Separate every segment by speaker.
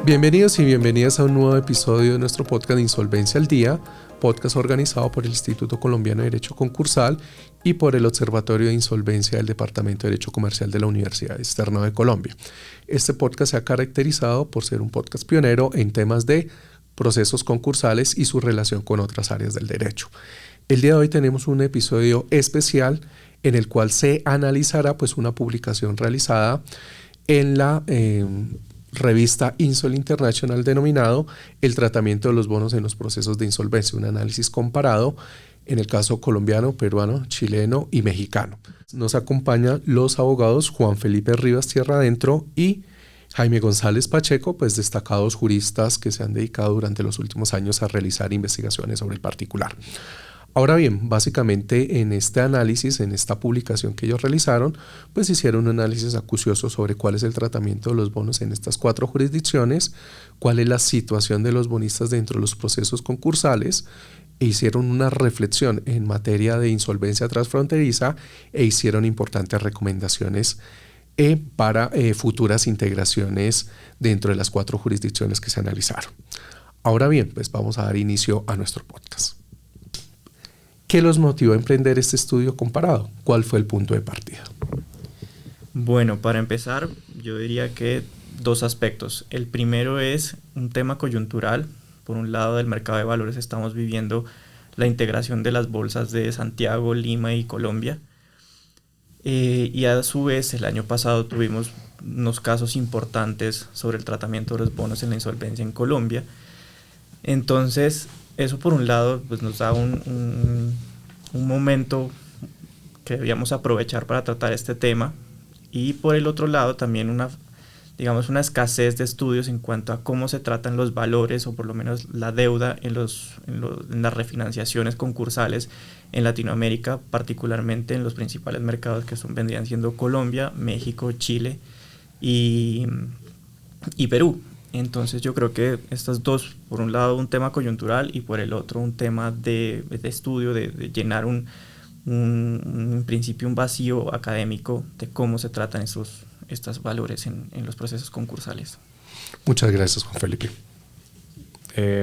Speaker 1: Bienvenidos y bienvenidas a un nuevo episodio de nuestro podcast de Insolvencia al Día, podcast organizado por el Instituto Colombiano de Derecho Concursal y por el Observatorio de Insolvencia del Departamento de Derecho Comercial de la Universidad Externa de Colombia. Este podcast se ha caracterizado por ser un podcast pionero en temas de procesos concursales y su relación con otras áreas del derecho. El día de hoy tenemos un episodio especial en el cual se analizará una publicación realizada en la revista Insol International denominado El tratamiento de los bonos en los procesos de insolvencia, un análisis comparado en el caso colombiano, peruano, chileno y mexicano. Nos acompañan los abogados Juan Felipe Rivas Tierra Adentro y Jaime González Pacheco, destacados juristas que se han dedicado durante los últimos años a realizar investigaciones sobre el particular. Ahora bien, básicamente en este análisis, en esta publicación que ellos realizaron, hicieron un análisis acucioso sobre cuál es el tratamiento de los bonos en estas 4 jurisdicciones, cuál es la situación de los bonistas dentro de los procesos concursales, e hicieron una reflexión en materia de insolvencia transfronteriza e hicieron importantes recomendaciones para futuras integraciones dentro de las 4 jurisdicciones que se analizaron. Ahora bien, vamos a dar inicio a nuestro podcast. ¿Qué los motivó a emprender este estudio comparado? ¿Cuál fue el punto de partida?
Speaker 2: Bueno, para empezar, yo diría que 2 aspectos. El primero es un tema coyuntural. Por un lado, del mercado de valores estamos viviendo la integración de las bolsas de Santiago, Lima y Colombia. Y a su vez, el año pasado tuvimos unos casos importantes sobre el tratamiento de los bonos en la insolvencia en Colombia. Entonces, eso por un lado nos da un momento que debíamos aprovechar para tratar este tema, y por el otro lado también una escasez de estudios en cuanto a cómo se tratan los valores o por lo menos la deuda en las refinanciaciones concursales en Latinoamérica, particularmente en los principales mercados que vendrían siendo Colombia, México, Chile y Perú. Entonces yo creo que estas 2, por un lado un tema coyuntural y por el otro un tema de estudio, de llenar en principio un vacío académico de cómo se tratan estos valores en los procesos concursales.
Speaker 1: Muchas gracias, Juan Felipe.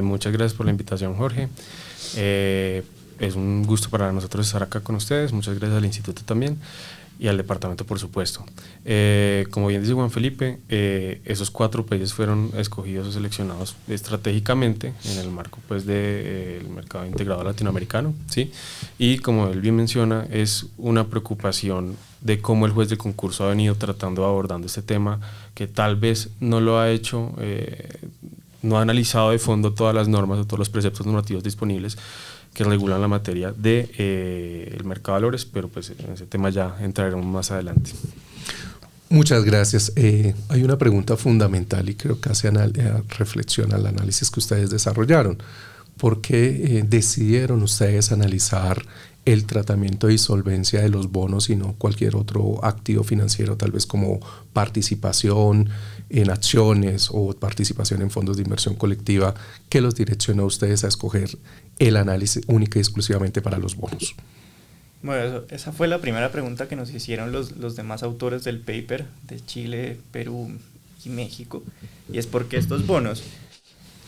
Speaker 3: Muchas gracias por la invitación, Jorge. Es un gusto para nosotros estar acá con ustedes. Muchas gracias al instituto también y al departamento, por supuesto. Como bien dice Juan Felipe, esos 4 países fueron escogidos o seleccionados estratégicamente en el marco del mercado integrado latinoamericano, ¿sí? Y como él bien menciona, es una preocupación de cómo el juez de concurso ha venido abordando este tema, que tal vez no lo ha hecho, no ha analizado de fondo todas las normas o todos los preceptos normativos disponibles que regulan la materia del mercado de valores, pero en ese tema ya entraremos más adelante.
Speaker 1: Muchas gracias. Hay una pregunta fundamental y creo que hace reflexión al análisis que ustedes desarrollaron. ¿Por qué decidieron ustedes analizar el tratamiento de insolvencia de los bonos y no cualquier otro activo financiero, tal vez como participación en acciones o participación en fondos de inversión colectiva, que los direccionó a ustedes a escoger el análisis única y exclusivamente para los bonos?
Speaker 2: Bueno, esa fue la primera pregunta que nos hicieron los demás autores del paper de Chile, Perú y México, y es ¿por qué estos bonos?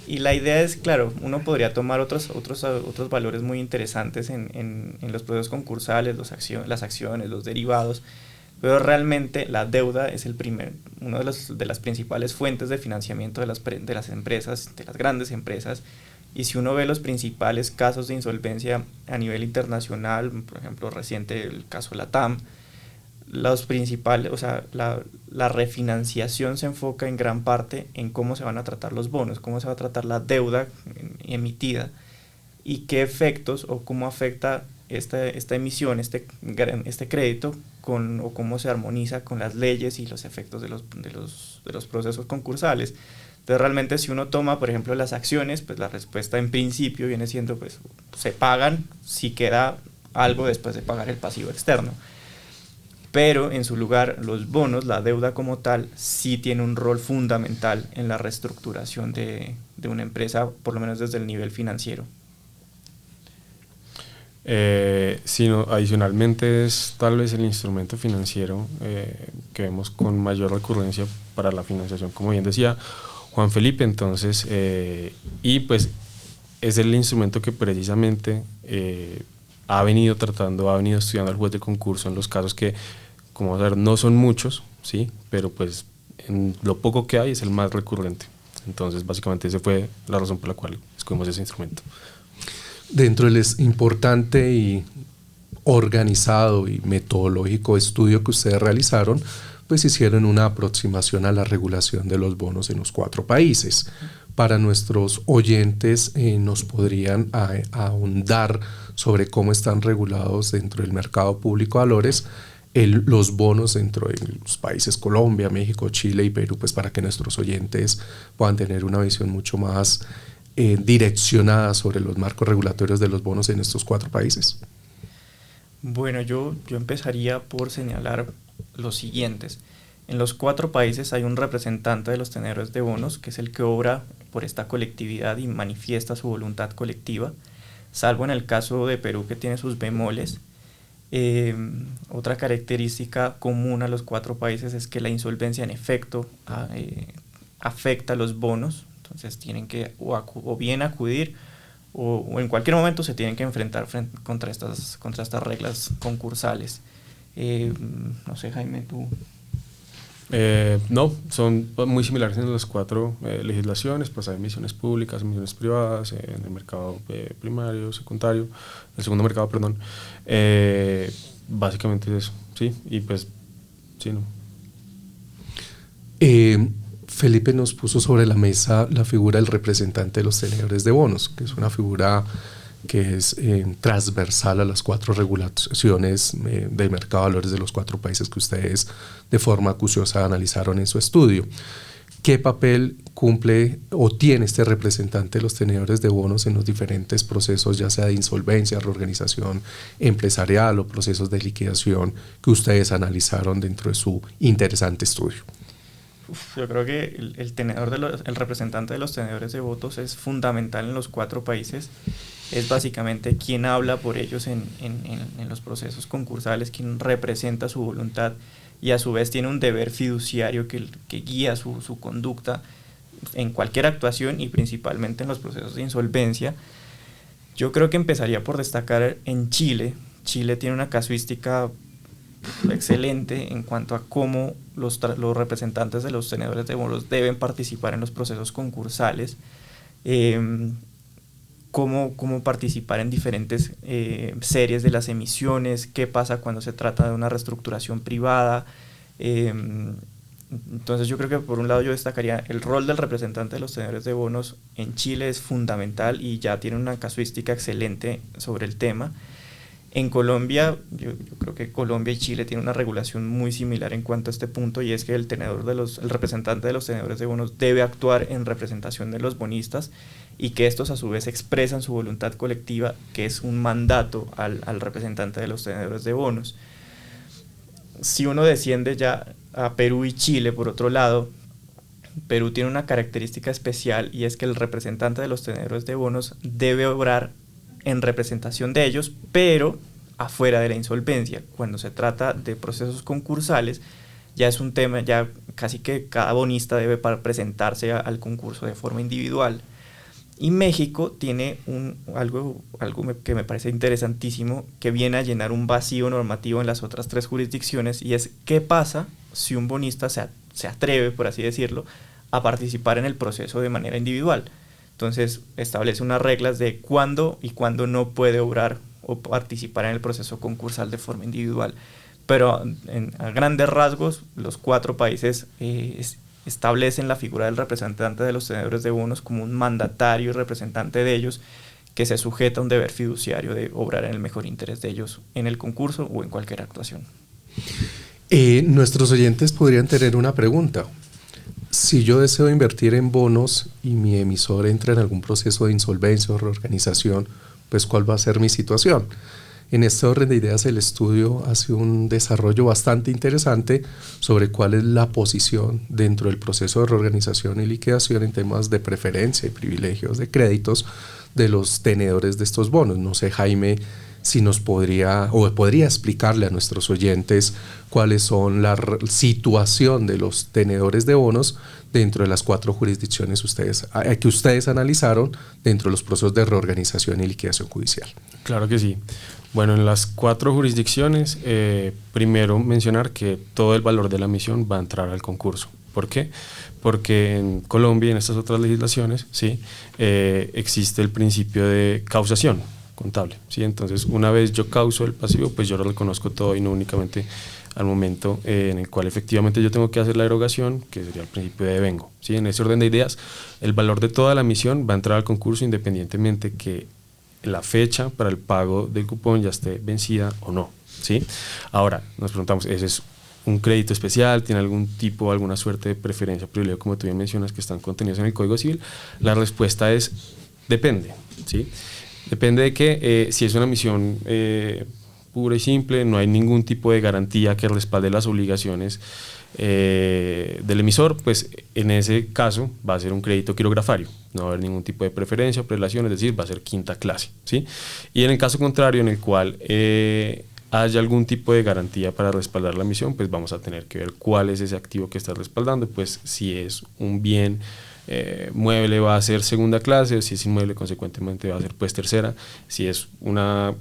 Speaker 2: Y la idea es, claro, uno podría tomar otros valores muy interesantes en los procesos concursales, las acciones, los derivados, pero realmente la deuda es una de las principales fuentes de financiamiento de las empresas, de las grandes empresas. Y si uno ve los principales casos de insolvencia a nivel internacional, por ejemplo, reciente el caso LATAM, los principales, la refinanciación se enfoca en gran parte en cómo se van a tratar los bonos, cómo se va a tratar la deuda emitida y qué efectos o cómo afecta esta emisión, este crédito o cómo se armoniza con las leyes y los efectos de los procesos concursales. Entonces realmente si uno toma por ejemplo las acciones, la respuesta en principio viene siendo se pagan si queda algo después de pagar el pasivo externo. Pero en su lugar los bonos, la deuda como tal, sí tiene un rol fundamental en la reestructuración de una empresa, por lo menos desde el nivel financiero.
Speaker 3: Sino adicionalmente es tal vez el instrumento financiero que vemos con mayor recurrencia para la financiación, como bien decía Juan Felipe. Entonces, y pues es el instrumento que precisamente ha venido estudiando el juez de concurso en los casos que, como vamos a ver, no son muchos, ¿sí? Pero pues en lo poco que hay es el más recurrente. Entonces, básicamente esa fue la razón por la cual escogimos ese instrumento.
Speaker 1: Dentro del importante y organizado y metodológico estudio que ustedes realizaron, pues hicieron una aproximación a la regulación de los bonos en los 4 países. Para nuestros oyentes, ¿nos podrían ahondar sobre cómo están regulados dentro del mercado público de valores los bonos dentro de los países Colombia, México, Chile y Perú, pues para que nuestros oyentes puedan tener una visión mucho más direccionada sobre los marcos regulatorios de los bonos en estos 4 países?
Speaker 2: Bueno, yo empezaría por señalar los siguientes. En los 4 países hay un representante de los tenedores de bonos, que es el que obra por esta colectividad y manifiesta su voluntad colectiva, salvo en el caso de Perú, que tiene sus bemoles. Otra característica común a los 4 países es que la insolvencia en efecto afecta a los bonos. Entonces tienen que o bien acudir o en cualquier momento se tienen que enfrentar contra estas reglas concursales. No sé, Jaime, tú.
Speaker 3: No, son muy similares en las 4 legislaciones. Pues hay emisiones públicas, emisiones privadas, en el mercado primario, secundario, el segundo mercado, perdón. Básicamente es eso, sí, y pues sí, no.
Speaker 1: Felipe nos puso sobre la mesa la figura del representante de los tenedores de bonos, que es una figura que es transversal a las 4 regulaciones del mercado de valores de los 4 países que ustedes de forma acuciosa analizaron en su estudio. ¿Qué papel cumple o tiene este representante de los tenedores de bonos en los diferentes procesos, ya sea de insolvencia, reorganización empresarial o procesos de liquidación que ustedes analizaron dentro de su interesante estudio?
Speaker 2: Yo creo que el representante de los tenedores de votos es fundamental en los 4 países. Es básicamente quien habla por ellos en los procesos concursales, quien representa su voluntad y a su vez tiene un deber fiduciario que guía su conducta en cualquier actuación y principalmente en los procesos de insolvencia. Yo creo que empezaría por destacar en Chile. Chile tiene una casuística excelente en cuanto a cómo los representantes de los tenedores de bonos deben participar en los procesos concursales, cómo participar en diferentes series de las emisiones, qué pasa cuando se trata de una reestructuración privada. Entonces yo creo que por un lado yo destacaría el rol del representante de los tenedores de bonos en Chile es fundamental y ya tiene una casuística excelente sobre el tema. En Colombia, yo creo que Colombia y Chile tienen una regulación muy similar en cuanto a este punto, y es que el representante de los tenedores de bonos debe actuar en representación de los bonistas y que estos a su vez expresan su voluntad colectiva, que es un mandato al representante de los tenedores de bonos. Si uno desciende ya a Perú y Chile, por otro lado, Perú tiene una característica especial y es que el representante de los tenedores de bonos debe obrar en representación de ellos, pero afuera de la insolvencia. Cuando se trata de procesos concursales, ya es un tema, ya casi que cada bonista debe presentarse al concurso de forma individual. Y México tiene algo que me parece interesantísimo, que viene a llenar un vacío normativo en las otras 3 jurisdicciones, y es qué pasa si un bonista se atreve, por así decirlo, a participar en el proceso de manera individual. Entonces establece unas reglas de cuándo y cuándo no puede obrar o participar en el proceso concursal de forma individual. Pero a grandes rasgos, los 4 países establecen la figura del representante de los tenedores de bonos como un mandatario y representante de ellos que se sujeta a un deber fiduciario de obrar en el mejor interés de ellos en el concurso o en cualquier actuación.
Speaker 1: Nuestros oyentes podrían tener una pregunta. Si yo deseo invertir en bonos y mi emisor entra en algún proceso de insolvencia o reorganización, pues ¿cuál va a ser mi situación? En este orden de ideas, el estudio hace un desarrollo bastante interesante sobre cuál es la posición dentro del proceso de reorganización y liquidación en temas de preferencia y privilegios de créditos de los tenedores de estos bonos. No sé, Jaime, si nos podría explicarle a nuestros oyentes cuáles son la situación de los tenedores de bonos dentro de las 4 jurisdicciones que ustedes analizaron dentro de los procesos de reorganización y liquidación judicial.
Speaker 3: Claro que sí. Bueno, en las 4 jurisdicciones, primero mencionar que todo el valor de la emisión va a entrar al concurso. ¿Por qué? Porque en Colombia y en estas otras legislaciones, ¿sí? Existe el principio de causación contable, ¿sí? Entonces, una vez yo causo el pasivo, pues yo lo reconozco todo y no únicamente al momento en el cual efectivamente yo tengo que hacer la erogación, que sería el principio de devengo, ¿sí? En ese orden de ideas, el valor de toda la emisión va a entrar al concurso independientemente que la fecha para el pago del cupón ya esté vencida o no, ¿sí? Ahora, nos preguntamos, ¿ese es un crédito especial? ¿Tiene algún tipo, alguna suerte de preferencia, privilegio, como tú bien mencionas, que están contenidos en el Código Civil? La respuesta es, depende, ¿sí? Depende de que si es una emisión pura y simple, no hay ningún tipo de garantía que respalde las obligaciones del emisor, pues en ese caso va a ser un crédito quirografario, no va a haber ningún tipo de preferencia o prelación, es decir, va a ser quinta clase, ¿sí? Y en el caso contrario, en el cual haya algún tipo de garantía para respaldar la emisión, pues vamos a tener que ver cuál es ese activo que está respaldando, pues si es un bien mueble va a ser segunda clase, o si es inmueble consecuentemente va a ser pues tercera. Si es una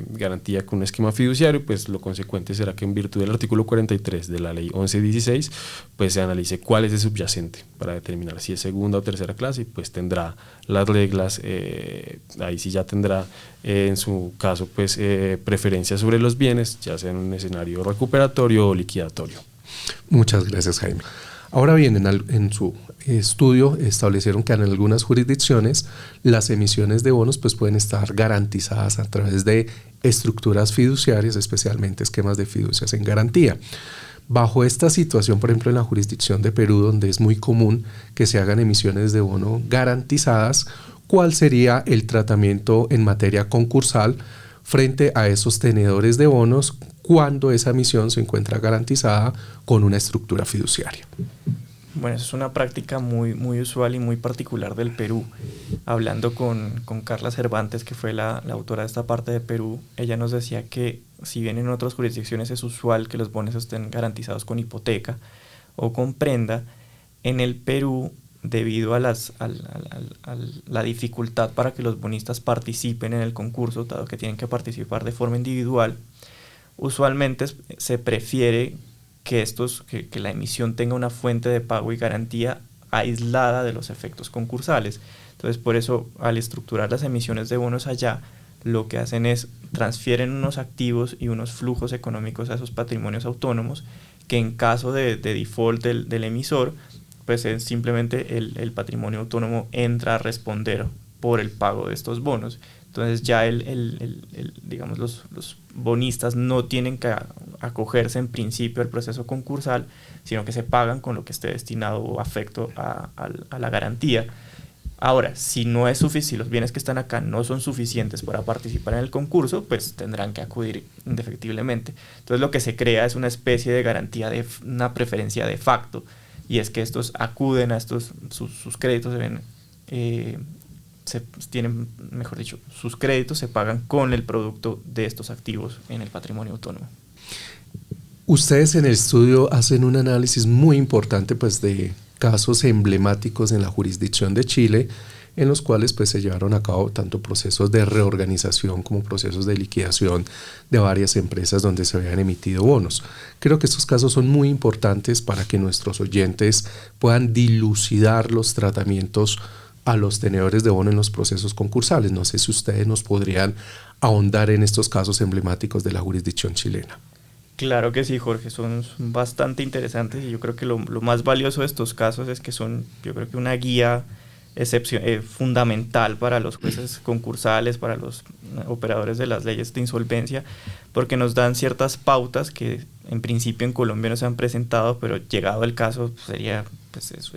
Speaker 3: garantía con un esquema fiduciario, pues lo consecuente será que en virtud del artículo 43 de la ley 1116 pues se analice cuál es el subyacente para determinar si es segunda o tercera clase, y pues tendrá las reglas, ahí sí ya tendrá en su caso pues preferencia sobre los bienes, ya sea en un escenario recuperatorio o liquidatorio.
Speaker 1: Muchas gracias, Jaime. Ahora bien, en su estudio establecieron que en algunas jurisdicciones las emisiones de bonos pues pueden estar garantizadas a través de estructuras fiduciarias, especialmente esquemas de fiducias en garantía. Bajo esta situación, por ejemplo, en la jurisdicción de Perú, donde es muy común que se hagan emisiones de bono garantizadas, ¿cuál sería el tratamiento en materia concursal frente a esos tenedores de bonos cuando esa emisión se encuentra garantizada con una estructura fiduciaria?
Speaker 2: Bueno, eso es una práctica muy, muy usual y muy particular del Perú. Hablando con Carla Cervantes, que fue la autora de esta parte de Perú, ella nos decía que si bien en otras jurisdicciones es usual que los bonos estén garantizados con hipoteca o con prenda, en el Perú, debido a la dificultad para que los bonistas participen en el concurso, dado que tienen que participar de forma individual, usualmente se prefiere que la emisión tenga una fuente de pago y garantía aislada de los efectos concursales. Entonces, por eso, al estructurar las emisiones de bonos allá, lo que hacen es transfieren unos activos y unos flujos económicos a esos patrimonios autónomos, que en caso de default del emisor, pues es simplemente el patrimonio autónomo entra a responder por el pago de estos bonos. Entonces ya digamos, los bonistas no tienen que acogerse en principio al proceso concursal, sino que se pagan con lo que esté destinado o afecto a la garantía. Ahora, si los bienes que están acá no son suficientes para participar en el concurso, pues tendrán que acudir indefectiblemente. Entonces lo que se crea es una especie de garantía, una preferencia de facto, y es que estos acuden a sus créditos sus créditos se pagan con el producto de estos activos en el patrimonio autónomo.
Speaker 1: Ustedes en el estudio hacen un análisis muy importante pues de casos emblemáticos en la jurisdicción de Chile, en los cuales pues se llevaron a cabo tanto procesos de reorganización como procesos de liquidación de varias empresas donde se habían emitido bonos. Creo que estos casos son muy importantes para que nuestros oyentes puedan dilucidar los tratamientos a los tenedores de bono en los procesos concursales. No sé si ustedes nos podrían ahondar en estos casos emblemáticos de la jurisdicción chilena.
Speaker 2: Claro que sí, Jorge, son bastante interesantes, y yo creo que lo más valioso de estos casos es que son, yo creo que una guía fundamental para los jueces concursales, para los operadores de las leyes de insolvencia, porque nos dan ciertas pautas que en principio en Colombia no se han presentado, pero llegado el caso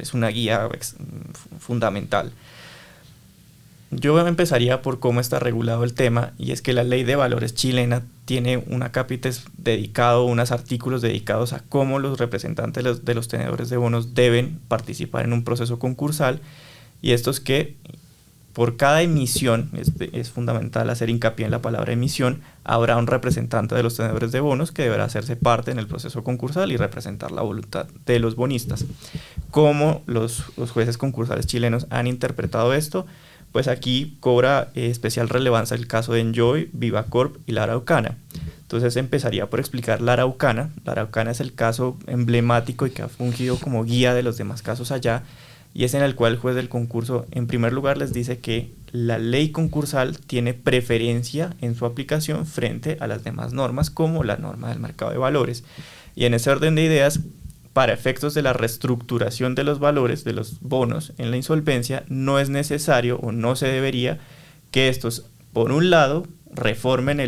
Speaker 2: es una guía fundamental. Yo empezaría por cómo está regulado el tema, y es que la Ley de Valores chilena tiene un acápite dedicado, unos artículos dedicados a cómo los representantes de los tenedores de bonos deben participar en un proceso concursal, y estos que por cada emisión, es fundamental hacer hincapié en la palabra emisión, habrá un representante de los tenedores de bonos que deberá hacerse parte en el proceso concursal y representar la voluntad de los bonistas. ¿Cómo los jueces concursales chilenos han interpretado esto? Pues aquí cobra especial relevancia el caso de Enjoy, Vivacorp y La Araucana. Entonces empezaría por explicar La Araucana. La Araucana es el caso emblemático y que ha fungido como guía de los demás casos allá, y es en el cual el juez del concurso en primer lugar les dice que la ley concursal tiene preferencia en su aplicación frente a las demás normas, como la norma del mercado de valores. Y en ese orden de ideas, para efectos de la reestructuración de los valores de los bonos en la insolvencia, no es necesario o no se debería que estos, por un lado, reformen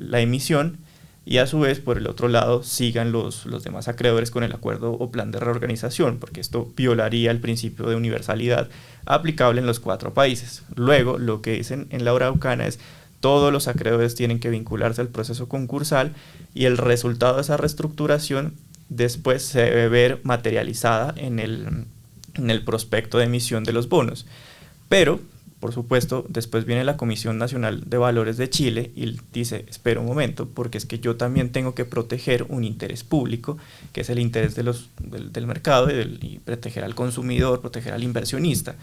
Speaker 2: la emisión y a su vez, por el otro lado, sigan los demás acreedores con el acuerdo o plan de reorganización, porque esto violaría el principio de universalidad aplicable en los 4 países. Luego, lo que dicen en La Araucana es todos los acreedores tienen que vincularse al proceso concursal y el resultado de esa reestructuración después se debe ver materializada en el prospecto de emisión de los bonos. Pero, por supuesto, después viene la Comisión Nacional de Valores de Chile y dice, espera un momento, porque es que yo también tengo que proteger un interés público, que es el interés del mercado y proteger al consumidor, proteger al inversionista.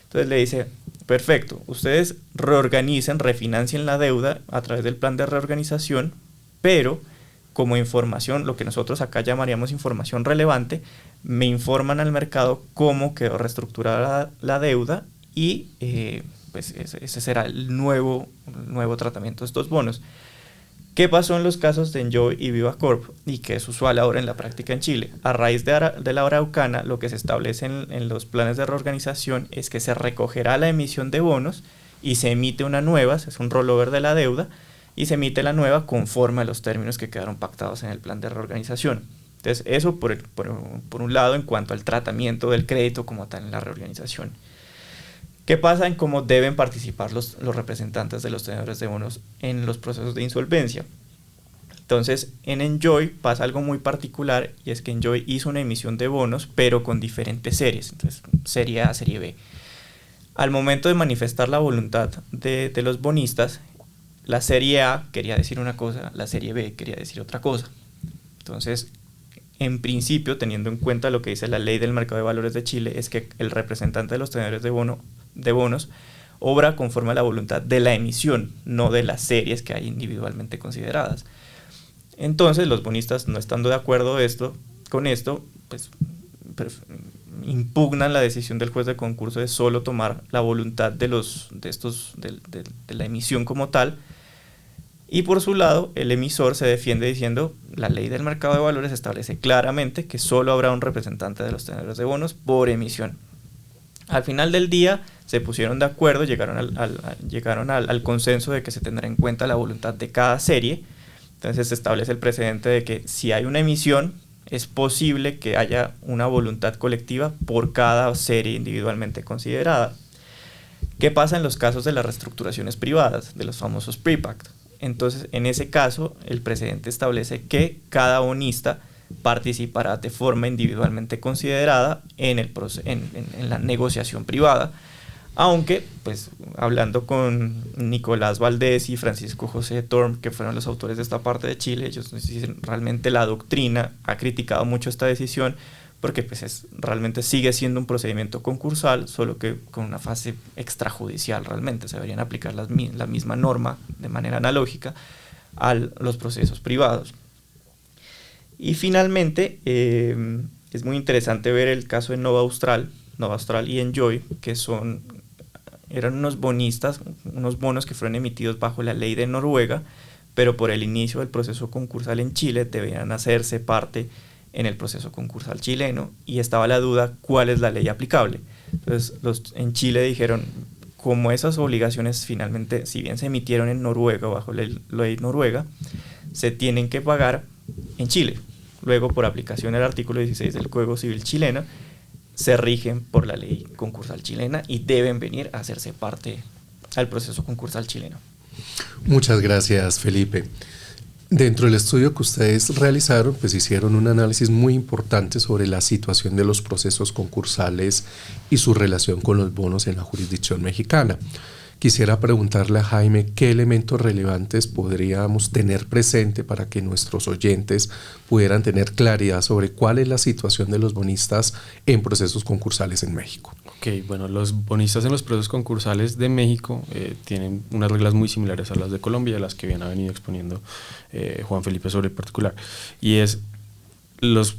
Speaker 2: Entonces le dice, perfecto, ustedes reorganicen, refinancien la deuda a través del plan de reorganización, pero como información, lo que nosotros acá llamaríamos información relevante, me informan al mercado cómo quedó reestructurada la deuda y pues ese será el nuevo tratamiento de estos bonos. ¿Qué pasó en los casos de Enjoy y Vivacorp y que es usual ahora en la práctica en Chile? A raíz de la Araucana, lo que se establece en los planes de reorganización es que se recogerá la emisión de bonos y se emite una nueva, es un rollover de la deuda, y se emite la nueva conforme a los términos que quedaron pactados en el plan de reorganización. Entonces, eso por un lado en cuanto al tratamiento del crédito como tal en la reorganización. ¿Qué pasa en cómo deben participar los representantes de los tenedores de bonos en los procesos de insolvencia? Entonces, en Enjoy pasa algo muy particular y es que Enjoy hizo una emisión de bonos, pero con diferentes series. Entonces, serie A, serie B. Al momento de manifestar la voluntad de los bonistas, la serie A quería decir una cosa, la serie B quería decir otra cosa. Entonces, en principio, teniendo en cuenta lo que dice la ley del mercado de valores de Chile, es que el representante de los tenedores de bonos obra conforme a la voluntad de la emisión, no de las series que hay individualmente consideradas. Entonces, los bonistas, no estando de acuerdo con esto, pues impugnan la decisión del juez de concurso de solo tomar la voluntad de la emisión como tal. Y por su lado, el emisor se defiende diciendo, la ley del mercado de valores establece claramente que solo habrá un representante de los tenedores de bonos por emisión. Al final del día se pusieron de acuerdo, llegaron al consenso de que se tendrá en cuenta la voluntad de cada serie. Entonces se establece el precedente de que si hay una emisión, es posible que haya una voluntad colectiva por cada serie individualmente considerada. ¿Qué pasa en los casos de las reestructuraciones privadas, de los famosos pre-pact? Entonces, en ese caso, el precedente establece que cada bonista participará de forma individualmente considerada en la negociación privada, aunque, pues, hablando con Nicolás Valdés y Francisco José Torm, que fueron los autores de esta parte de Chile, ellos dicen realmente la doctrina ha criticado mucho esta decisión, porque pues realmente sigue siendo un procedimiento concursal, solo que con una fase extrajudicial realmente. Se deberían aplicar la misma norma de manera analógica a los procesos privados. Y finalmente, es muy interesante ver el caso de Nova Austral y Enjoy, que eran unos bonistas, unos bonos que fueron emitidos bajo la ley de Noruega, pero por el inicio del proceso concursal en Chile debían hacerse parte en el proceso concursal chileno y estaba la duda cuál es la ley aplicable. Entonces en Chile dijeron, como esas obligaciones finalmente, si bien se emitieron en Noruega bajo la ley noruega, se tienen que pagar en Chile. Luego, por aplicación del artículo 16 del Código Civil chileno, se rigen por la ley concursal chilena y deben venir a hacerse parte al proceso concursal chileno.
Speaker 1: Muchas gracias, Felipe. Dentro del estudio que ustedes realizaron, pues hicieron un análisis muy importante sobre la situación de los procesos concursales y su relación con los bonos en la jurisdicción mexicana. Quisiera preguntarle a Jaime qué elementos relevantes podríamos tener presente para que nuestros oyentes pudieran tener claridad sobre cuál es la situación de los bonistas en procesos concursales en México.
Speaker 3: Ok, bueno, los bonistas en los procesos concursales de México tienen unas reglas muy similares a las de Colombia, a las que bien ha venido exponiendo Juan Felipe sobre el particular. Y es, los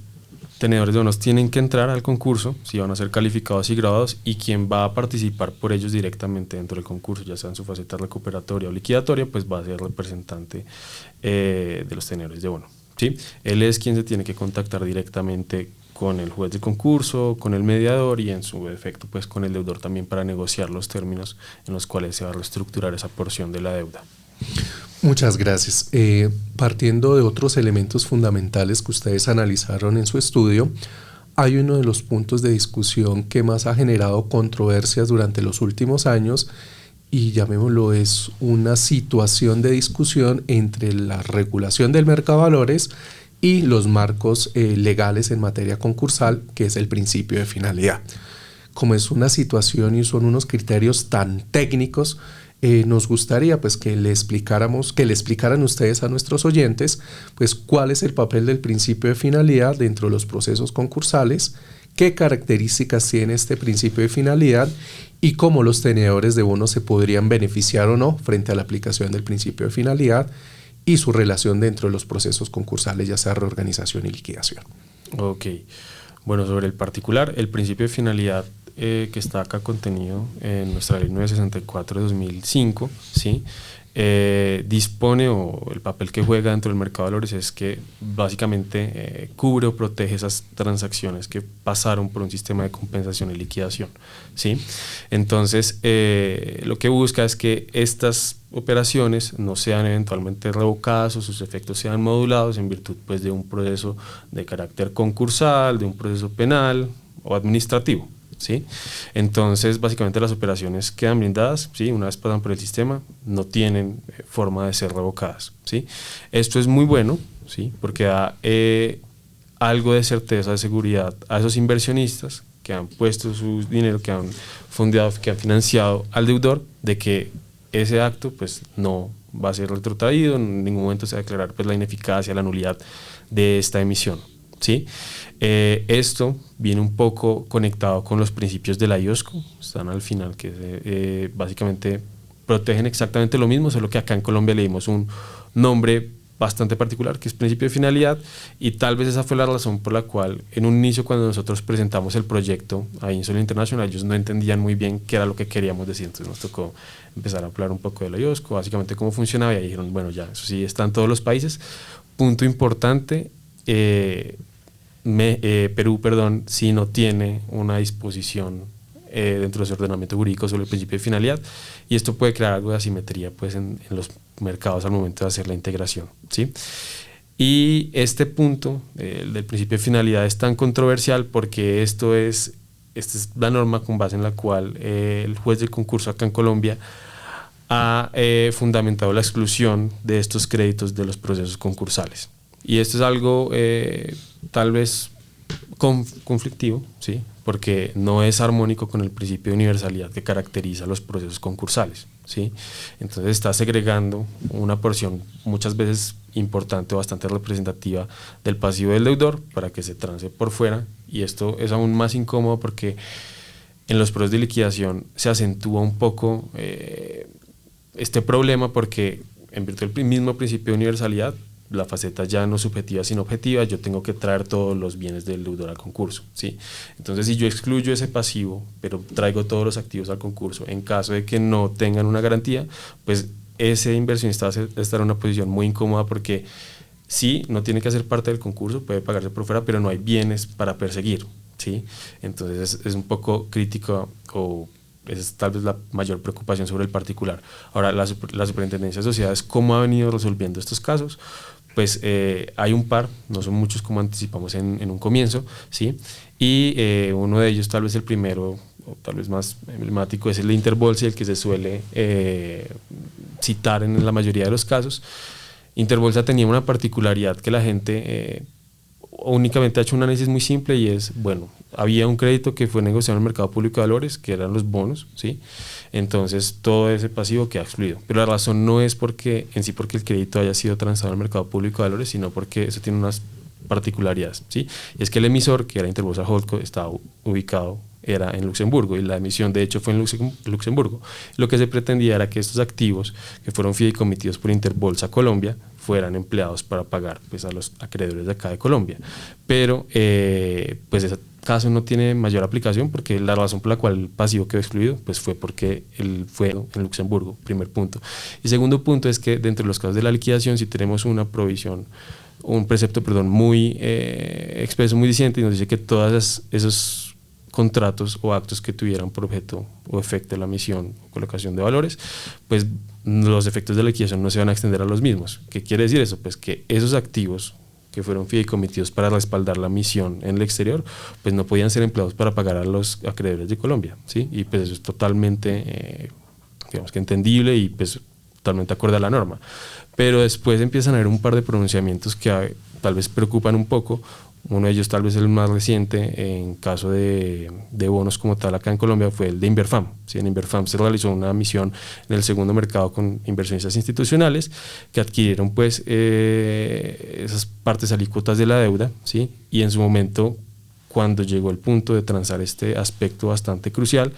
Speaker 3: tenedores de bonos tienen que entrar al concurso, si van a ser calificados y graduados, y quien va a participar por ellos directamente dentro del concurso, ya sea en su faceta recuperatoria o liquidatoria, pues va a ser representante de los tenedores de bono, ¿sí? Él es quien se tiene que contactar directamente con el juez del concurso, con el mediador y en su efecto pues con el deudor también para negociar los términos en los cuales se va a reestructurar esa porción de la deuda.
Speaker 1: Muchas gracias. Partiendo de otros elementos fundamentales que ustedes analizaron en su estudio, hay uno de los puntos de discusión que más ha generado controversias durante los últimos años y llamémoslo es una situación de discusión entre la regulación del mercado de valores y los marcos legales en materia concursal, que es el principio de finalidad. Como es una situación y son unos criterios tan técnicos, nos gustaría pues que le explicaran ustedes a nuestros oyentes pues cuál es el papel del principio de finalidad dentro de los procesos concursales, qué características tiene este principio de finalidad y cómo los tenedores de bonos se podrían beneficiar o no frente a la aplicación del principio de finalidad y su relación dentro de los procesos concursales, ya sea reorganización y liquidación.
Speaker 3: Ok, bueno, sobre el particular, el principio de finalidad que está acá contenido en nuestra ley 964 de 2005, ¿sí? Dispone, o el papel que juega dentro del mercado de valores es que básicamente cubre o protege esas transacciones que pasaron por un sistema de compensación y liquidación, ¿sí? Entonces lo que busca es que estas operaciones no sean eventualmente revocadas o sus efectos sean modulados en virtud pues de un proceso de carácter concursal, de un proceso penal o administrativo, ¿sí? Entonces básicamente las operaciones quedan blindadas, ¿sí? Una vez pasan por el sistema no tienen forma de ser revocadas, ¿sí? Esto es muy bueno, ¿sí? Porque da algo de certeza, de seguridad a esos inversionistas que han puesto su dinero, que han fondeado, que han financiado al deudor, de que ese acto pues no va a ser retrotraído, en ningún momento se va a declarar pues la ineficacia, la nulidad de esta emisión, ¿sí? Esto viene un poco conectado con los principios de la IOSCO, están al final, que básicamente protegen exactamente lo mismo, solo que acá en Colombia le dimos un nombre bastante particular, que es principio de finalidad, y tal vez esa fue la razón por la cual en un inicio, cuando nosotros presentamos el proyecto a Insol International, ellos no entendían muy bien qué era lo que queríamos decir, entonces nos tocó empezar a hablar un poco de la IOSCO, básicamente cómo funcionaba, y ahí dijeron, bueno, ya, eso sí está en todos los países. Punto importante, Perú, sí no tiene una disposición dentro de su ordenamiento jurídico sobre el principio de finalidad, y esto puede crear algo de asimetría pues en los mercados al momento de hacer la integración, ¿sí? Y este punto del principio de finalidad es tan controversial porque esta es la norma con base en la cual el juez del concurso acá en Colombia ha fundamentado la exclusión de estos créditos de los procesos concursales. Y esto es algo tal vez conflictivo, ¿sí? Porque no es armónico con el principio de universalidad que caracteriza los procesos concursales, ¿sí? Entonces está segregando una porción muchas veces importante o bastante representativa del pasivo del deudor para que se trance por fuera, y esto es aún más incómodo porque en los procesos de liquidación se acentúa un poco este problema, porque en virtud del mismo principio de universalidad, la faceta ya no subjetiva sino objetiva, yo tengo que traer todos los bienes del deudor al concurso, ¿sí? Entonces, si yo excluyo ese pasivo, pero traigo todos los activos al concurso, en caso de que no tengan una garantía, pues ese inversionista va a estar en una posición muy incómoda, porque sí, no tiene que hacer parte del concurso, puede pagarse por fuera, pero no hay bienes para perseguir, ¿sí? Entonces es un poco crítico, o es tal vez la mayor preocupación sobre el particular. Ahora, la Superintendencia de Sociedades, ¿cómo ha venido resolviendo estos casos? Pues hay un par, no son muchos como anticipamos en un comienzo, ¿sí? Y uno de ellos, tal vez el primero, o tal vez más emblemático, es el de Interbolsa, el que se suele citar en la mayoría de los casos. Interbolsa tenía una particularidad que la gente únicamente ha hecho un análisis muy simple y es, bueno, había un crédito que fue negociado en el mercado público de valores, que eran los bonos, ¿sí? Entonces todo ese pasivo queda excluido. Pero la razón no es porque el crédito haya sido transado en el mercado público de valores, sino porque eso tiene unas particularidades, ¿sí? Y es que el emisor, que era Interbolsa Holdco, estaba ubicado era en Luxemburgo y la emisión de hecho fue en Luxemburgo. Lo que se pretendía era que estos activos que fueron fideicomitidos por Interbolsa Colombia fueran empleados para pagar pues, a los acreedores de acá de Colombia. Pero pues ese caso no tiene mayor aplicación porque la razón por la cual el pasivo quedó excluido pues fue porque él fue en Luxemburgo, primer punto. Y segundo punto es que dentro de los casos de la liquidación si tenemos un precepto muy expreso, muy diciente y nos dice que todas esos contratos o actos que tuvieran por objeto o efecto la emisión o colocación de valores, pues los efectos de la liquidación no se van a extender a los mismos. ¿Qué quiere decir eso? Pues que esos activos que fueron fideicomitidos para respaldar la emisión en el exterior, pues no podían ser empleados para pagar a los acreedores de Colombia, ¿sí? Y pues eso es totalmente, digamos que entendible y pues totalmente acorde a la norma. Pero después empiezan a haber un par de pronunciamientos que tal vez preocupan un poco. Uno de ellos, tal vez el más reciente, en caso de bonos como tal acá en Colombia, fue el de Inverfam. ¿Sí? En Inverfam se realizó una emisión en el segundo mercado con inversionistas institucionales que adquirieron pues, esas partes alícuotas de la deuda, ¿sí? Y en su momento, cuando llegó el punto de transar este aspecto bastante crucial,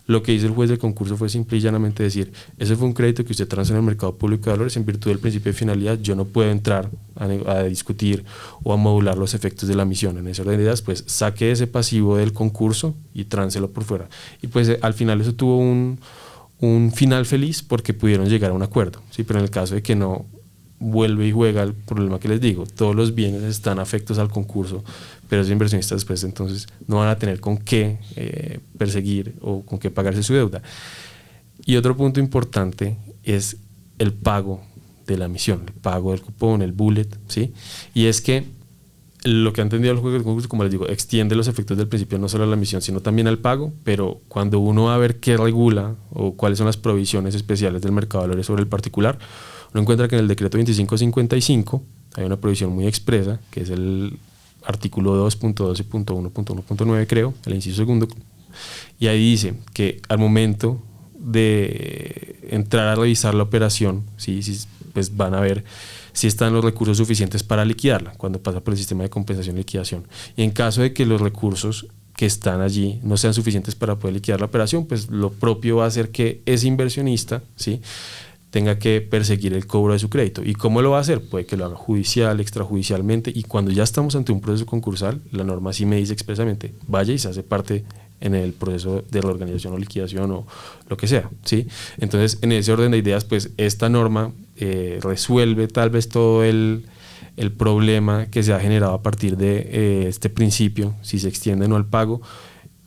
Speaker 3: lo que hizo el juez del concurso fue simple y llanamente decir, ese fue un crédito que usted transó en el mercado público de valores en virtud del principio de finalidad, yo no puedo entrar a discutir o a modular los efectos de la emisión. En ese orden de ideas, pues saque ese pasivo del concurso y tránselo por fuera. Y pues al final eso tuvo un final feliz porque pudieron llegar a un acuerdo, ¿sí? Pero en el caso de que no, vuelve y juega el problema que les digo, todos los bienes están afectos al concurso, pero esos inversionistas después entonces no van a tener con qué perseguir o con qué pagarse su deuda. Y otro punto importante es el pago de la emisión, el pago del cupón, el bullet, ¿sí? Y es que lo que ha entendido el juego del concurso, como les digo, extiende los efectos del principio no solo a la emisión, sino también al pago, pero cuando uno va a ver qué regula o cuáles son las provisiones especiales del mercado de valores sobre el particular, uno encuentra que en el decreto 2555 hay una provisión muy expresa, que es el artículo 2.12.1.1.9, creo, el inciso segundo, y ahí dice que al momento de entrar a revisar la operación, ¿sí? Pues van a ver si están los recursos suficientes para liquidarla cuando pasa por el sistema de compensación y liquidación. Y en caso de que los recursos que están allí no sean suficientes para poder liquidar la operación, pues lo propio va a hacer que ese inversionista, ¿sí?, tenga que perseguir el cobro de su crédito. ¿Y cómo lo va a hacer? Puede que lo haga judicial, extrajudicialmente, y cuando ya estamos ante un proceso concursal, la norma sí me dice expresamente, vaya y se hace parte en el proceso de reorganización o liquidación o lo que sea, ¿sí? Entonces, en ese orden de ideas, pues esta norma resuelve tal vez todo el problema que se ha generado a partir de este principio, si se extiende o no el pago,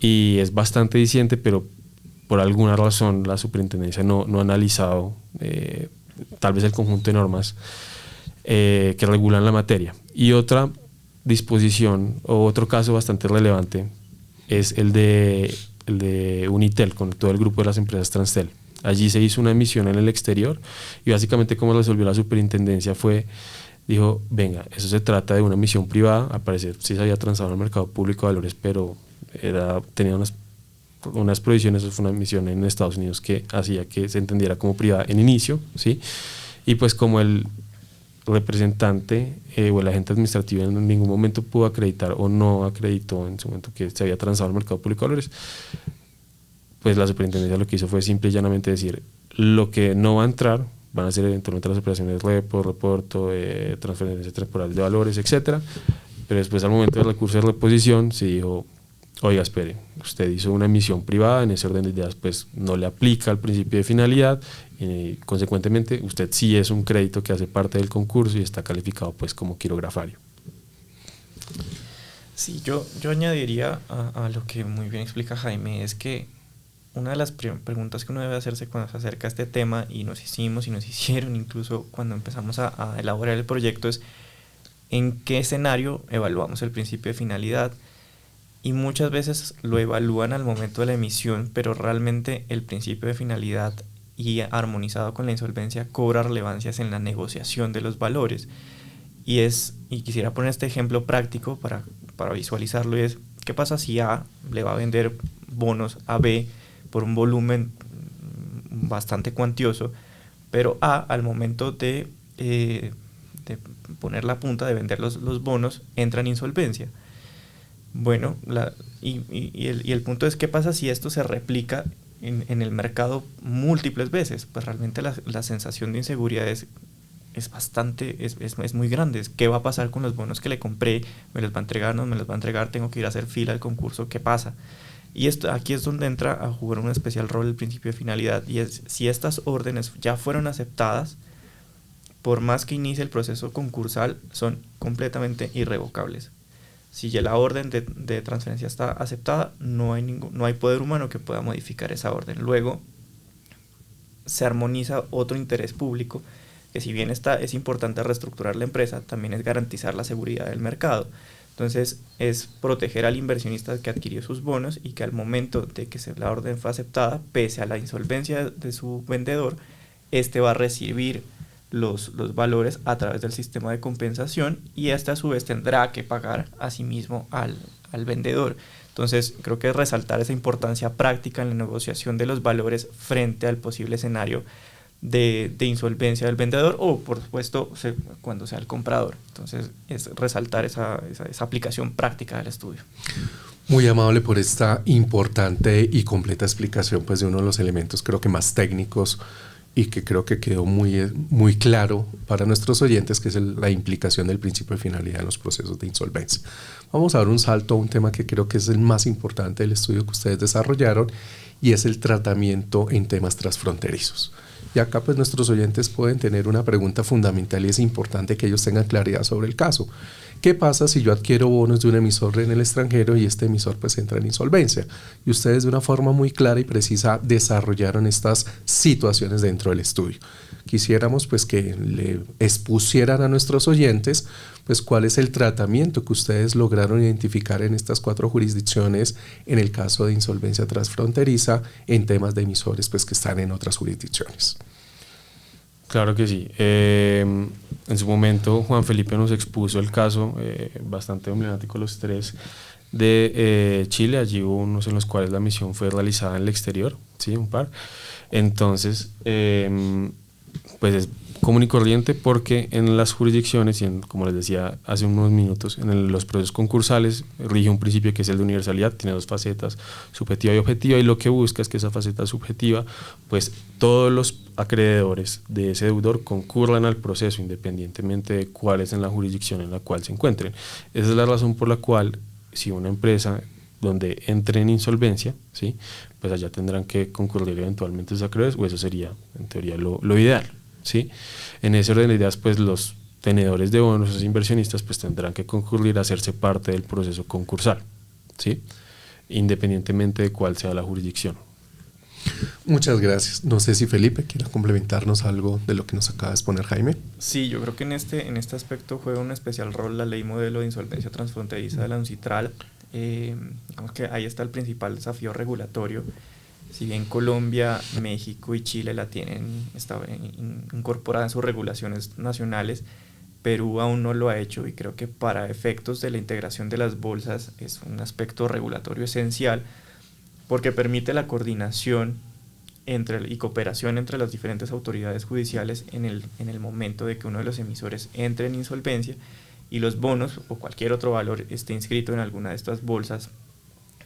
Speaker 3: y es bastante diciente, pero por alguna razón la superintendencia no ha analizado tal vez el conjunto de normas que regulan la materia. Y otra disposición o otro caso bastante relevante es el de Unitel con todo el grupo de las empresas Transtel. Allí se hizo una emisión en el exterior y básicamente como resolvió la superintendencia dijo, venga, eso se trata de una emisión privada, al parecer sí se había transado en el mercado público de valores, pero tenía unas provisiones, fue una emisión en Estados Unidos que hacía que se entendiera como privada en inicio, ¿sí? Y pues como el representante o el agente administrativo en ningún momento pudo acreditar o no acreditó en su momento que se había transado al mercado público de valores, pues la superintendencia lo que hizo fue simple y llanamente decir, lo que no va a entrar van a ser eventualmente las operaciones reporto, transferencia temporal de valores, etcétera, pero después al momento del recurso de reposición se dijo, oiga, espere, usted hizo una emisión privada, en ese orden de ideas pues no le aplica el principio de finalidad y consecuentemente usted sí es un crédito que hace parte del concurso y está calificado pues como quirografario.
Speaker 2: Sí, yo añadiría a lo que muy bien explica Jaime, es que una de las preguntas que uno debe hacerse cuando se acerca a este tema, y nos hicieron incluso cuando empezamos a elaborar el proyecto, es ¿en qué escenario evaluamos el principio de finalidad? Y muchas veces lo evalúan al momento de la emisión, pero realmente el principio de finalidad y armonizado con la insolvencia cobra relevancias en la negociación de los valores. Y quisiera poner este ejemplo práctico para visualizarlo, y es: ¿qué pasa si A le va a vender bonos a B por un volumen bastante cuantioso, pero A, al momento de poner la punta, de vender los bonos, entra en insolvencia? Bueno, el punto es: ¿qué pasa si esto se replica en el mercado múltiples veces? Pues realmente la sensación de inseguridad es muy grande. ¿Qué va a pasar con los bonos que le compré? ¿Me los va a entregar? ¿No me los va a entregar? ¿Tengo que ir a hacer fila al concurso? ¿Qué pasa? Y aquí es donde entra a jugar un especial rol el principio de finalidad, y es: si estas órdenes ya fueron aceptadas, por más que inicie el proceso concursal, son completamente irrevocables. Si ya la orden de transferencia está aceptada, no hay poder humano que pueda modificar esa orden. Luego se armoniza otro interés público, que si bien es importante reestructurar la empresa, también es garantizar la seguridad del mercado. Entonces es proteger al inversionista que adquirió sus bonos y que al momento de que la orden fue aceptada, pese a la insolvencia de su vendedor, este va a recibir los valores a través del sistema de compensación, y este a su vez tendrá que pagar a sí mismo al vendedor. Entonces creo que es resaltar esa importancia práctica en la negociación de los valores frente al posible escenario de insolvencia del vendedor, o por supuesto cuando sea el comprador. Entonces es resaltar esa aplicación práctica del estudio.
Speaker 1: Muy amable por esta importante y completa explicación, pues, de uno de los elementos creo que más técnicos y que creo que quedó muy claro para nuestros oyentes, que es la implicación del principio de finalidad en los procesos de insolvencia. Vamos a dar un salto a un tema que creo que es el más importante del estudio que ustedes desarrollaron, y es el tratamiento en temas transfronterizos. Y acá pues nuestros oyentes pueden tener una pregunta fundamental, y es importante que ellos tengan claridad sobre el caso. ¿Qué pasa si yo adquiero bonos de un emisor en el extranjero y este emisor pues entra en insolvencia? Y ustedes de una forma muy clara y precisa desarrollaron estas situaciones dentro del estudio. Quisiéramos pues que le expusieran a nuestros oyentes pues cuál es el tratamiento que ustedes lograron identificar en estas 4 jurisdicciones en el caso de insolvencia transfronteriza en temas de emisores pues que están en otras jurisdicciones.
Speaker 3: Claro que sí. En su momento Juan Felipe nos expuso el caso bastante emblemático, los 3 de Chile. Allí hubo unos en los cuales la misión fue realizada en el exterior, ¿sí? Un par. Entonces, pues es común y corriente, porque en las jurisdicciones, y como les decía hace unos minutos, en los procesos concursales rige un principio que es el de universalidad. Tiene 2 facetas, subjetiva y objetiva, y lo que busca es que esa faceta subjetiva, pues todos los acreedores de ese deudor concurran al proceso independientemente de cuál es en la jurisdicción en la cual se encuentren. Esa es la razón por la cual, si una empresa donde entre en insolvencia, ¿sí?, pues allá tendrán que concurrir eventualmente esos acreedores, o eso sería en teoría lo ideal, ¿sí? En ese orden de ideas, pues los tenedores de bonos, esos inversionistas, pues tendrán que concurrir a hacerse parte del proceso concursal, ¿sí?, independientemente de cuál sea la jurisdicción.
Speaker 1: Muchas gracias. No sé si Felipe quiera complementarnos algo de lo que nos acaba de exponer Jaime.
Speaker 2: Sí, yo creo que en este aspecto juega un especial rol la ley modelo de insolvencia transfronteriza de la UNCITRAL. Digamos que ahí está el principal desafío regulatorio. Si bien Colombia, México y Chile está incorporada en sus regulaciones nacionales, Perú aún no lo ha hecho, y creo que para efectos de la integración de las bolsas es un aspecto regulatorio esencial, porque permite la coordinación y cooperación entre las diferentes autoridades judiciales en el momento de que uno de los emisores entre en insolvencia y los bonos o cualquier otro valor esté inscrito en alguna de estas bolsas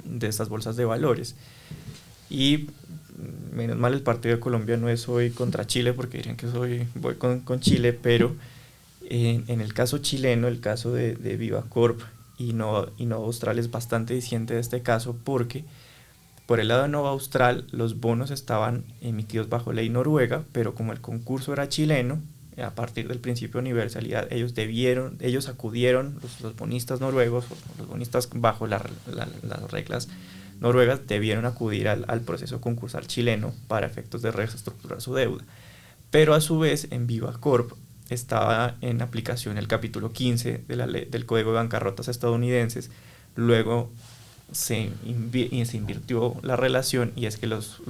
Speaker 2: de valores. Y menos mal el partido de Colombia no es hoy contra Chile, porque dirían que voy con Chile, pero en el caso chileno, el caso de Vivacorp y Nova Austral es bastante diciente de este caso, porque por el lado de Nova Austral los bonos estaban emitidos bajo ley noruega, pero como el concurso era chileno, a partir del principio de universalidad, ellos acudieron, los bonistas noruegos, los bonistas bajo las reglas noruegas, debieron acudir al proceso concursal chileno para efectos de reestructurar su deuda. Pero a su vez en Vivacorp estaba en aplicación el capítulo 15 del Código de Bancarrotas estadounidenses. Luego se invirtió la relación, y es que los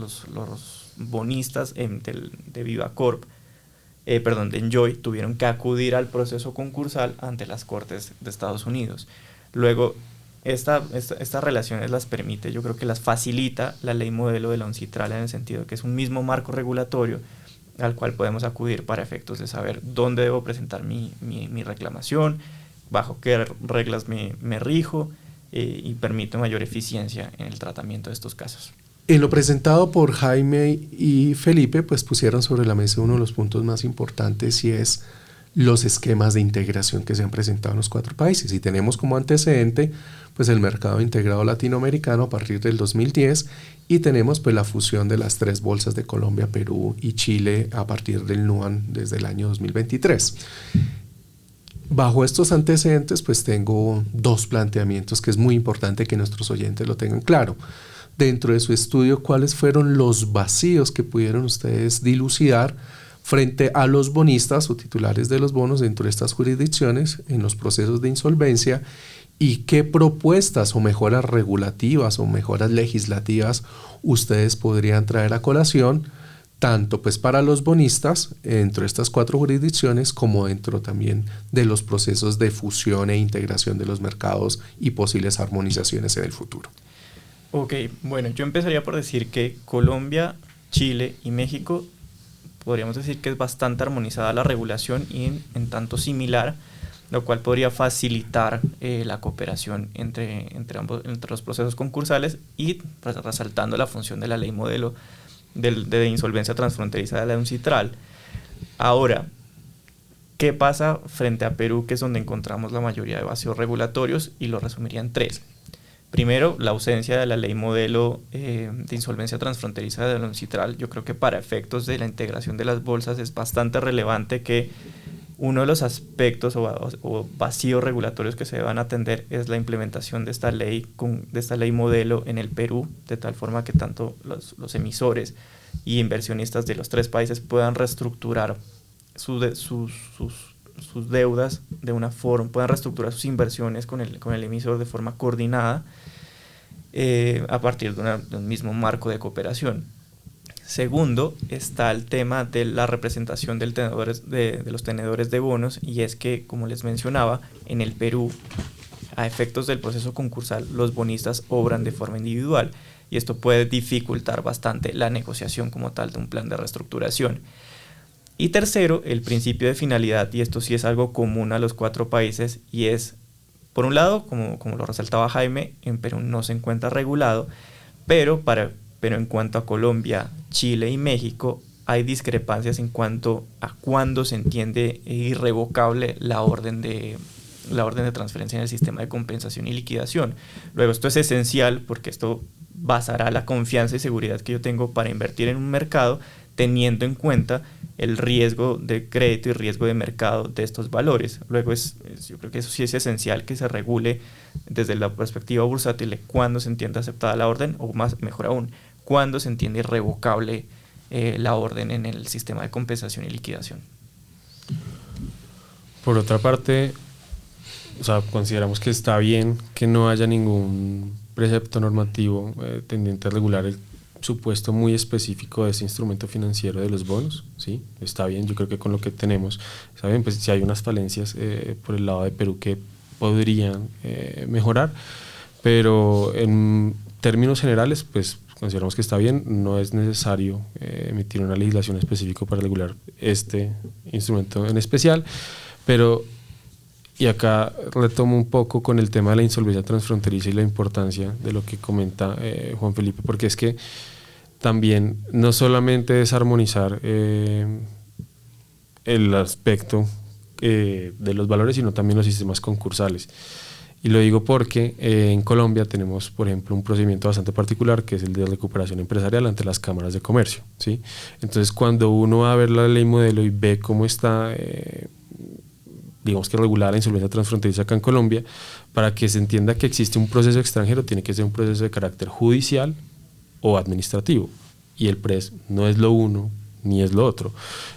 Speaker 2: bonistas de Vivacorp, de Enjoy, tuvieron que acudir al proceso concursal ante las Cortes de Estados Unidos. Luego, estas relaciones las permite, yo creo que las facilita la ley modelo de la UNCITRAL, en el sentido de que es un mismo marco regulatorio al cual podemos acudir para efectos de saber dónde debo presentar mi reclamación, bajo qué reglas me rijo, y permite mayor eficiencia en el tratamiento de estos casos.
Speaker 1: En lo presentado por Jaime y Felipe, pues pusieron sobre la mesa uno de los puntos más importantes, y es los esquemas de integración que se han presentado en los 4 países. Y tenemos como antecedente pues el mercado integrado latinoamericano a partir del 2010, y tenemos pues la fusión de las 3 bolsas de Colombia, Perú y Chile a partir del NUAN desde el año 2023. Bajo estos antecedentes pues tengo 2 planteamientos que es muy importante que nuestros oyentes lo tengan claro. Dentro de su estudio, ¿cuáles fueron los vacíos que pudieron ustedes dilucidar frente a los bonistas o titulares de los bonos dentro de estas jurisdicciones en los procesos de insolvencia, y qué propuestas o mejoras regulativas o mejoras legislativas ustedes podrían traer a colación, tanto pues para los bonistas dentro de estas 4 jurisdicciones, como dentro también de los procesos de fusión e integración de los mercados y posibles armonizaciones en el futuro?
Speaker 2: Ok, bueno, yo empezaría por decir que Colombia, Chile y México, podríamos decir que es bastante armonizada la regulación y en tanto similar, lo cual podría facilitar la cooperación entre los procesos concursales, y resaltando la función de la ley modelo de insolvencia transfronteriza de la UNCITRAL. Ahora, ¿qué pasa frente a Perú, que es donde encontramos la mayoría de vacíos regulatorios? Y lo resumiría en 3. Primero, la ausencia de la ley modelo de insolvencia transfronteriza de la UNCITRAL. Yo creo que para efectos de la integración de las bolsas es bastante relevante que uno de los aspectos o vacíos regulatorios que se deban atender es la implementación de esta ley modelo en el Perú, de tal forma que tanto los emisores y inversionistas de los 3 países puedan reestructurar sus deudas de una forma, puedan reestructurar sus inversiones con el emisor de forma coordinada, a partir de un mismo marco de cooperación. Segundo, está el tema de la representación de los tenedores de bonos, y es que, como les mencionaba, en el Perú, a efectos del proceso concursal, los bonistas obran de forma individual, y esto puede dificultar bastante la negociación como tal de un plan de reestructuración. Y tercero, el principio de finalidad, y esto sí es algo común a los 4 países, y es, por un lado, como lo resaltaba Jaime, en Perú no se encuentra regulado, pero en cuanto a Colombia, Chile y México, hay discrepancias en cuanto a cuándo se entiende irrevocable la orden de transferencia en el sistema de compensación y liquidación. Luego, esto es esencial porque esto basará la confianza y seguridad que yo tengo para invertir en un mercado, teniendo en cuenta el riesgo de crédito y riesgo de mercado de estos valores. Luego, yo creo que eso sí es esencial que se regule desde la perspectiva bursátil de cuándo se entiende aceptada la orden, o mejor aún, cuándo se entiende irrevocable la orden en el sistema de compensación y liquidación.
Speaker 3: Por otra parte, consideramos que está bien que no haya ningún precepto normativo tendiente a regular el supuesto muy específico de ese instrumento financiero de los bonos, ¿sí? Está bien, yo creo que con lo que tenemos, está bien, pues si hay unas falencias por el lado de Perú que podrían mejorar, pero en términos generales, pues consideramos que está bien, no es necesario emitir una legislación específica para regular este instrumento en especial, pero, y acá retomo un poco con el tema de la insolvencia transfronteriza y la importancia de lo que comenta Juan Felipe, porque es que también no solamente es armonizar el aspecto de los valores, sino también los sistemas concursales. Y lo digo porque en Colombia tenemos, por ejemplo, un procedimiento bastante particular, que es el de recuperación empresarial ante las cámaras de comercio, ¿sí? Entonces, cuando uno va a ver la ley modelo y ve cómo está, digamos que regulada la insolvencia transfronteriza acá en Colombia, para que se entienda que existe un proceso extranjero, tiene que ser un proceso de carácter judicial o administrativo, y el PRES no es lo uno ni es lo otro.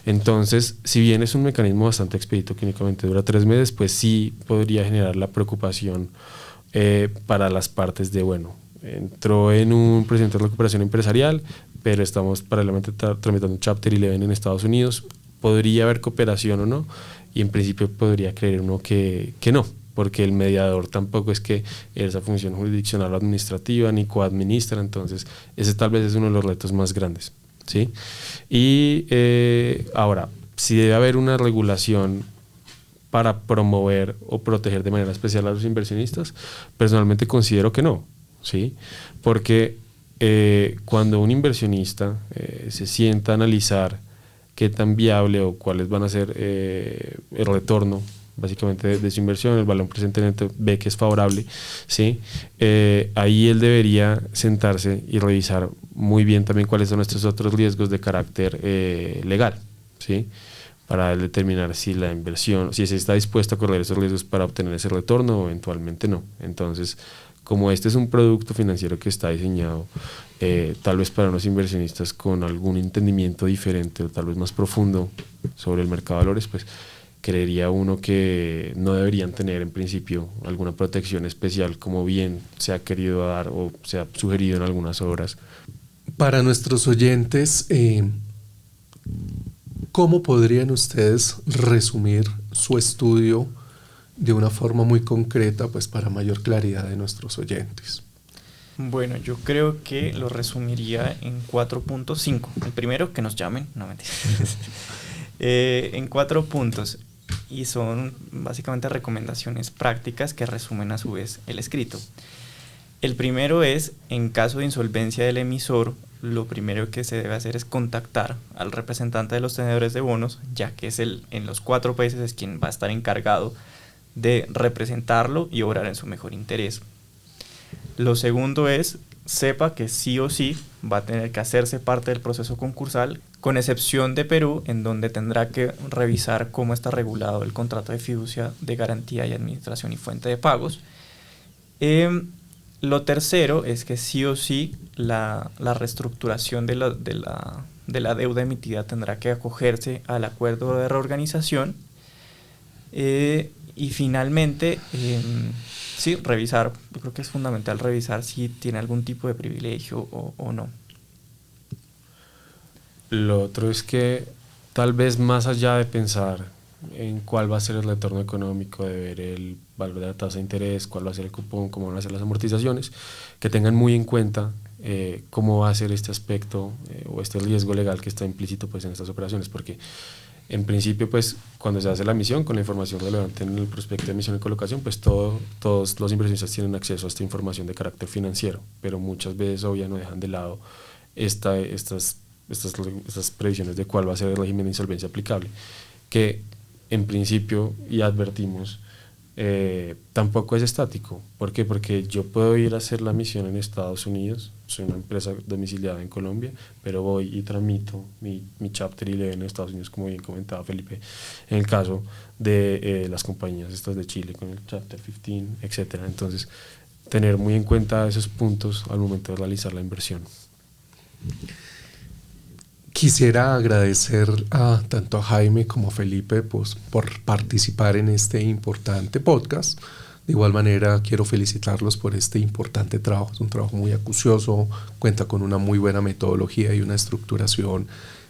Speaker 3: Entonces, si bien es un mecanismo bastante expedito, que únicamente dura 3 meses, pues sí podría generar la preocupación para las partes de, bueno, entró en un procedimiento de recuperación empresarial, pero estamos paralelamente tramitando un Chapter 11 en Estados Unidos. Podría haber cooperación o no, y en principio podría creer uno que no, porque el mediador tampoco es que esa función jurisdiccional o administrativa ni coadministra, entonces ese tal vez es uno de los retos más grandes, ¿sí? Y ahora, si debe haber una regulación para promover o proteger de manera especial a los inversionistas, personalmente considero que no, ¿sí? Porque cuando un inversionista se sienta a analizar qué tan viable o cuáles van a ser el retorno básicamente de su inversión, el valor presente neto ve que es favorable, ¿sí? Ahí él debería sentarse y revisar muy bien también cuáles son nuestros otros riesgos de carácter legal, ¿sí? Para determinar si la inversión, si se está dispuesto a correr esos riesgos para obtener ese retorno o eventualmente no. Entonces, como este es un producto financiero que está diseñado tal vez para unos inversionistas con algún entendimiento diferente o tal vez más profundo sobre el mercado de valores, pues creería uno que no deberían tener en principio alguna protección especial, como bien se ha querido dar o se ha sugerido en algunas obras.
Speaker 1: Para nuestros oyentes, ¿cómo podrían ustedes resumir su estudio de una forma muy concreta, pues para mayor claridad de nuestros oyentes?
Speaker 2: Bueno, yo creo que lo resumiría en 4.5. El primero, que nos llamen, no mentira. En 4 puntos. Y son básicamente recomendaciones prácticas que resumen a su vez el escrito. El primero es, en caso de insolvencia del emisor, lo primero que se debe hacer es contactar al representante de los tenedores de bonos, ya que es en los 4 países es quien va a estar encargado de representarlo y obrar en su mejor interés. Lo segundo es, sepa que sí o sí va a tener que hacerse parte del proceso concursal, con excepción de Perú, en donde tendrá que revisar cómo está regulado el contrato de fiducia de garantía y administración y fuente de pagos. Lo tercero es que sí o sí la reestructuración de la deuda emitida tendrá que acogerse al acuerdo de reorganización. Y finalmente, sí, revisar, yo creo que es fundamental revisar si tiene algún tipo de privilegio o no.
Speaker 3: Lo otro es que tal vez más allá de pensar en cuál va a ser el retorno económico, de ver el valor de la tasa de interés, cuál va a ser el cupón, cómo van a ser las amortizaciones, que tengan muy en cuenta cómo va a ser este aspecto o este riesgo legal que está implícito pues, en estas operaciones, porque en principio, pues, cuando se hace la emisión, con la información relevante en el prospecto de emisión y colocación, pues todos los inversionistas tienen acceso a esta información de carácter financiero, pero muchas veces, obviamente, no dejan de lado estas previsiones de cuál va a ser el régimen de insolvencia aplicable, que en principio, y advertimos, tampoco es estático. ¿Por qué? Porque yo puedo ir a hacer la emisión en Estados Unidos, soy una empresa domiciliada en Colombia, pero voy y tramito mi Chapter 11 en Estados Unidos, como bien comentaba Felipe, en el caso de las compañías estas de Chile con el Chapter 15, etcétera. Entonces, tener muy en cuenta esos puntos al momento de realizar la inversión.
Speaker 1: Quisiera agradecer tanto a Jaime como a Felipe pues, por participar en este importante podcast. De igual manera, quiero felicitarlos por este importante trabajo. Es un trabajo muy acucioso, cuenta con una muy buena metodología y una estructuración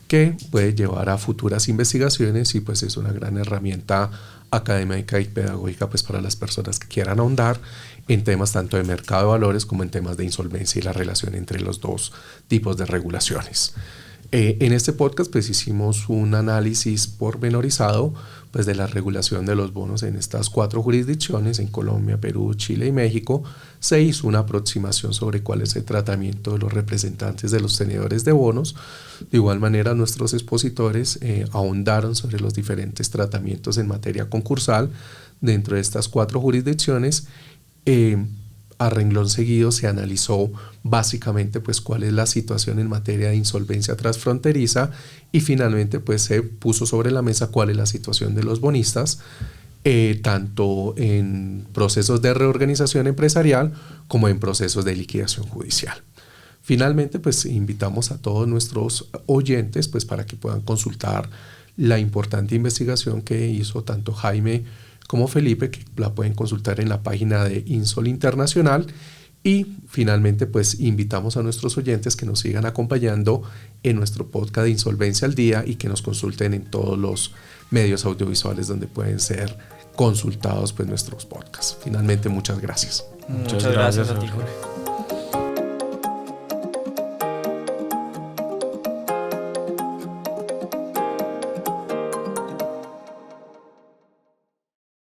Speaker 1: que puede llevar a futuras investigaciones y pues es una gran herramienta académica y pedagógica pues, para las personas que quieran ahondar en temas tanto de mercado de valores como en temas de insolvencia y la relación entre los dos tipos de regulaciones. En este podcast pues hicimos un análisis pormenorizado pues de la regulación de los bonos en estas 4 jurisdicciones, en Colombia, Perú, Chile y México. Se hizo una aproximación sobre cuál es el tratamiento de los representantes de los tenedores de bonos. De igual manera nuestros expositores ahondaron sobre los diferentes tratamientos en materia concursal dentro de estas 4 jurisdicciones. A renglón seguido se analizó básicamente pues cuál es la situación en materia de insolvencia transfronteriza y finalmente pues se puso sobre la mesa cuál es la situación de los bonistas tanto en procesos de reorganización empresarial como en procesos de liquidación judicial. Finalmente pues invitamos a todos nuestros oyentes pues para que puedan consultar la importante investigación que hizo tanto Jaime como Felipe, que la pueden consultar en la página de Insol Internacional, Y finalmente, pues invitamos a nuestros oyentes que nos sigan acompañando en nuestro podcast de Insolvencia al Día y que nos consulten en todos los medios audiovisuales donde pueden ser consultados pues nuestros podcasts. Finalmente, muchas gracias.
Speaker 2: Muchas gracias a ti, Jorge.